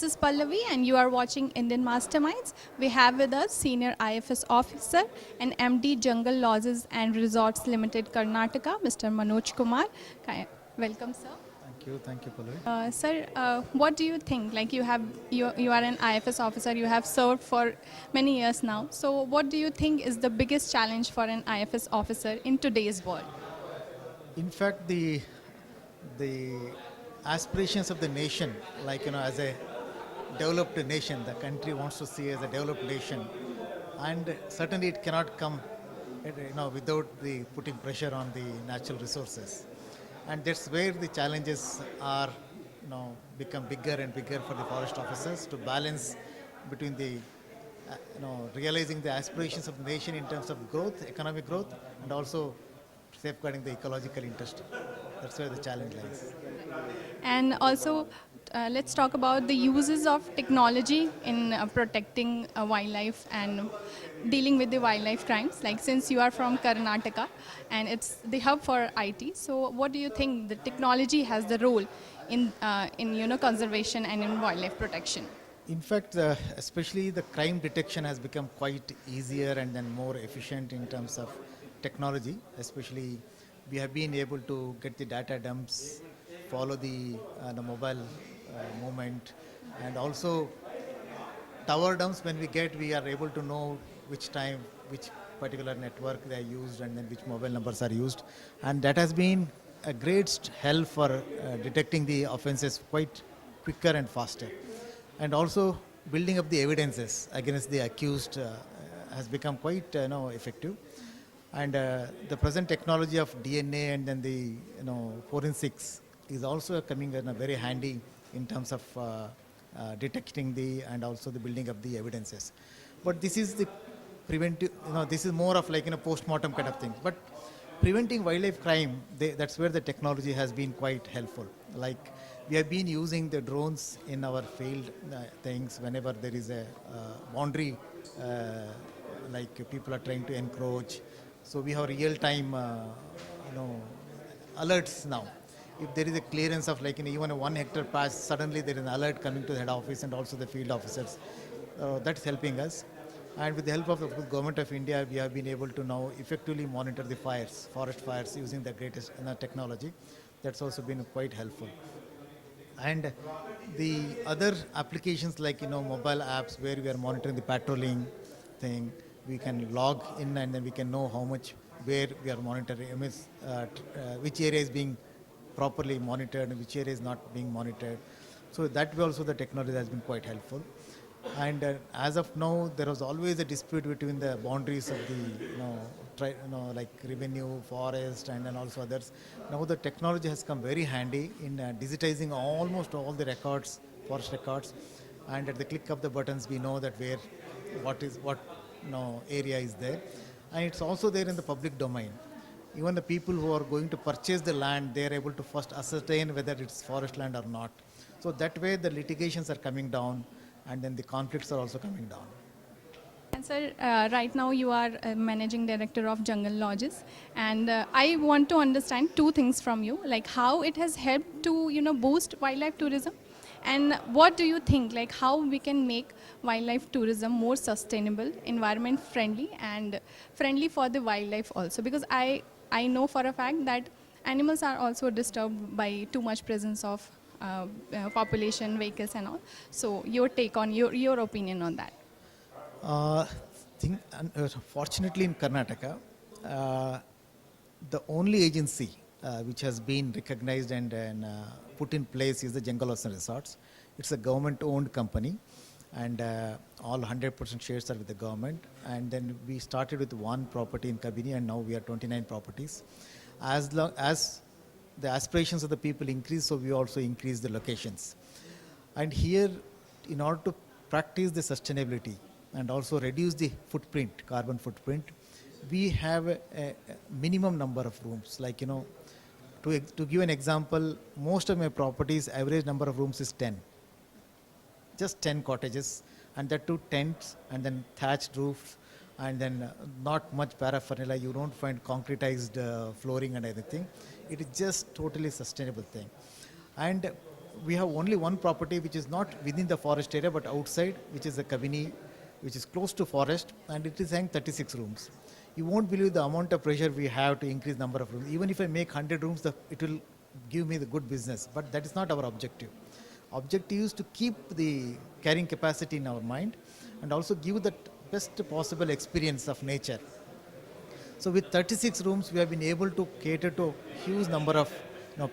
is Pallavi and you are watching Indian Masterminds. We have with us Senior IFS Officer and MD Jungle Lodges and Resorts Limited Karnataka, Mr. Manoj Kumar. Welcome, sir. Thank you, Pallavi. Sir, what do you think? Like you are an IFS officer, you have served for many years now. So what do you think is the biggest challenge for an IFS officer in today's world? In fact, the aspirations of the nation, like as a developed nation, the country wants to see as a developed nation, and certainly it cannot come, without the putting pressure on the natural resources, and that's where the challenges are, become bigger and bigger for the forest officers to balance between the realizing the aspirations of the nation in terms of growth, economic growth, and also safeguarding the ecological interest. That's where the challenge lies. And also, let's talk about the uses of technology in protecting wildlife and dealing with the wildlife crimes. Like since you are from Karnataka and it's the hub for IT, so what do you think the technology has the role in conservation and in wildlife protection? In fact, especially the crime detection has become quite easier and then more efficient in terms of technology. Especially, we have been able to get the data dumps, follow the mobile movement, and also tower dumps. When we are able to know which time, which particular network they are used, and then which mobile numbers are used, and that has been a great help for detecting the offenses quite quicker and faster. And also building up the evidences against the accused has become quite effective. And the present technology of DNA and then the forensics is also coming in a very handy in terms of detecting the and also the building of the evidences. But this is the preventive. This is more of like post-mortem kind of thing. But preventing wildlife crime, that's where the technology has been quite helpful. Like we have been using the drones in our field things whenever there is a boundary, like people are trying to encroach. So we have real-time, alerts now. If there is a clearance of like even a 1 hectare patch, suddenly there is an alert coming to the head office and also the field officers. That's helping us. And with the help of the government of India, we have been able to now effectively monitor the fires, forest fires, using the greatest technology. That's also been quite helpful. And the other applications like mobile apps where we are monitoring the patrolling thing, we can log in and then we can know how much where we are monitoring, which area is being properly monitored and which area is not being monitored. So that way also the technology has been quite helpful. And as of now, there was always a dispute between the boundaries of the, like revenue, forest, and then also others. Now the technology has come very handy in digitizing almost all the records, forest records, and at the click of the buttons, we know that what area is there, and it's also there in the public domain. Even the people who are going to purchase the land, they are able to first ascertain whether it's forest land or not. So that way, the litigations are coming down, and then the conflicts are also coming down. And sir, right now you are managing director of Jungle Lodges, and I want to understand two things from you, like how it has helped to boost wildlife tourism, and what do you think, like how we can make wildlife tourism more sustainable, environment friendly, and friendly for the wildlife also, because I know for a fact that animals are also disturbed by too much presence of population, vehicles, and all. So your take on your opinion on that. Uh, Fortunately, in Karnataka, the only agency which has been recognized and put in place is the Jungle Lodges and Resorts. It's a government-owned company, and all 100% shares are with the government. And then we started with one property in Kabini, and now we are 29 properties. As long as the aspirations of the people increase, so we also increase the locations. And here, in order to practice the sustainability and also reduce the footprint, carbon footprint, we have a minimum number of rooms. Like, to give an example, most of my properties, average number of rooms is 10. Just 10 cottages, and that too tents, and then thatched roofs, and then not much paraphernalia. You don't find concretized flooring and everything. It is just totally sustainable thing. And we have only one property which is not within the forest area but outside, which is a Kavini, which is close to forest, and it is having 36 rooms. You won't believe the amount of pressure we have to increase number of rooms. Even if I make 100 rooms, it will give me the good business, but that is not our objective. Objective is to keep the carrying capacity in our mind and also give the best possible experience of nature. So with 36 rooms, we have been able to cater to a huge number of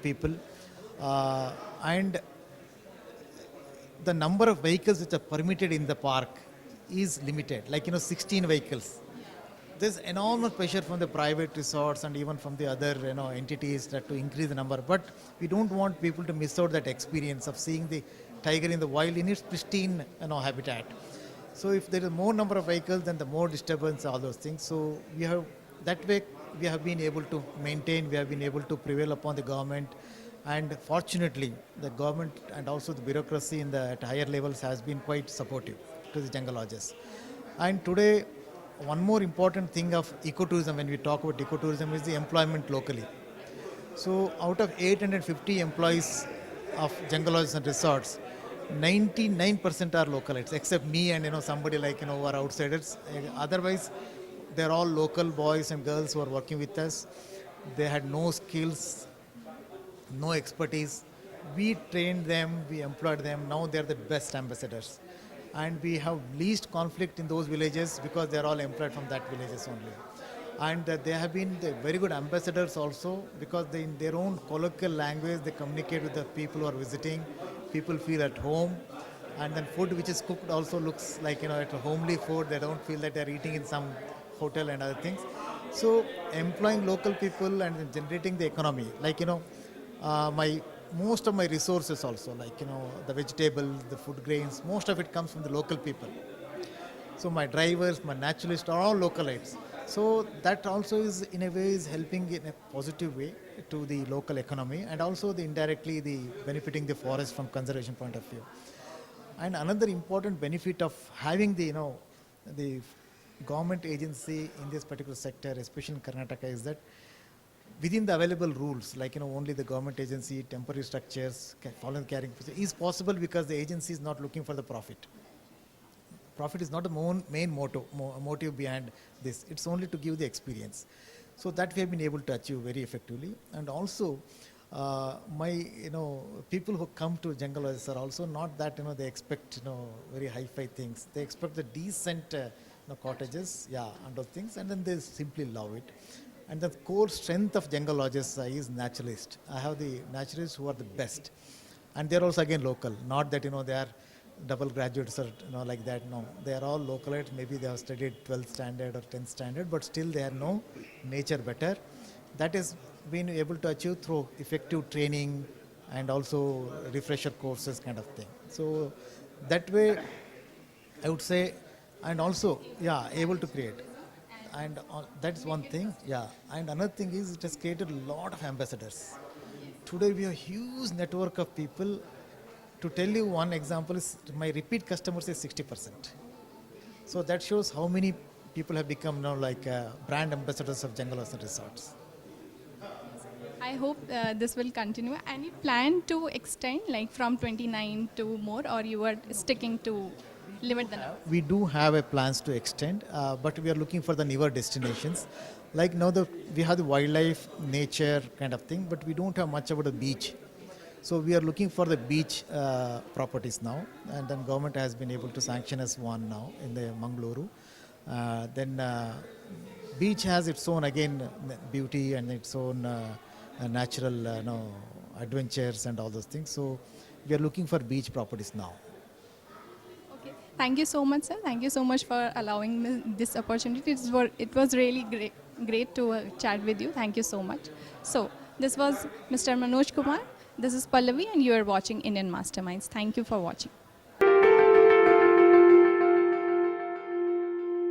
people, and the number of vehicles which are permitted in the park is limited. Like 16 vehicles. There's enormous pressure from the private resorts and even from the other entities that to increase the number. But we don't want people to miss out that experience of seeing the tiger in the wild in its pristine habitat. So if there is more number of vehicles, then the more disturbance, all those things. So we have that way we have been able to maintain, we have been able to prevail upon the government, and fortunately the government and also the bureaucracy at higher levels has been quite supportive to the jungle lodges. And today, one more important thing of ecotourism, when we talk about ecotourism, is the employment locally. So out of 850 employees of jungle lodges and resorts, 99% are localites, except me and somebody like who are outsiders. Otherwise, they're all local boys and girls who are working with us. They had no skills, no expertise. We trained them, we employed them. Now they're the best ambassadors. And we have least conflict in those villages because they're all employed from that villages only. And they have been the very good ambassadors also because they, in their own colloquial language, they communicate with the people who are visiting. People feel at home. And then food which is cooked also looks like, it's a homely food. They don't feel that they're eating in some hotel and other things. So employing local people and generating the economy, like, most of my resources also, like, the vegetables, the food grains, most of it comes from the local people. So my drivers, my naturalists are all localites. So that also is in a way is helping in a positive way to the local economy and also indirectly the benefiting the forest from conservation point of view. And another important benefit of having the government agency in this particular sector, especially in Karnataka, is that within the available rules, like only the government agency, temporary structures, following carrying is possible because the agency is not looking for the profit. Profit is not the main motive behind this. It's only to give the experience. So that we have been able to achieve very effectively. And also, people who come to jungle lodges are also not that they expect very hi-fi things. They expect the decent cottages, and those things, and then they simply love it. And the core strength of jungle lodges is naturalists. I have the naturalists who are the best, and they're also again local. Not that they are double graduates or like that. No, they are all localites. Maybe they have studied 12th standard or 10th standard, but still they know nature better. That is been able to achieve through effective training and also refresher courses kind of thing. So that way, I would say, and also able to create. And that's one thing, And another thing is it has created a lot of ambassadors. Today we have a huge network of people. To tell you one example is my repeat customers is 60%. So that shows how many people have become now like brand ambassadors of jungle and resorts. I hope this will continue. Any plan to extend like from 29 to more, or you are sticking to limit the number? We do have a plans to extend, but we are looking for the newer destinations. Like now we have the wildlife, nature kind of thing, but we don't have much about the beach. So we are looking for the beach properties now, and then government has been able to sanction us one now in the Mangaluru. Then beach has its own again beauty and its own natural adventures and all those things. So we are looking for beach properties now. Okay. Thank you so much, sir. Thank you so much for allowing me this opportunity. It was really great to chat with you. Thank you so much. So this was Mr. Manoj Kumar. This is Pallavi, and you are watching Indian Masterminds. Thank you for watching.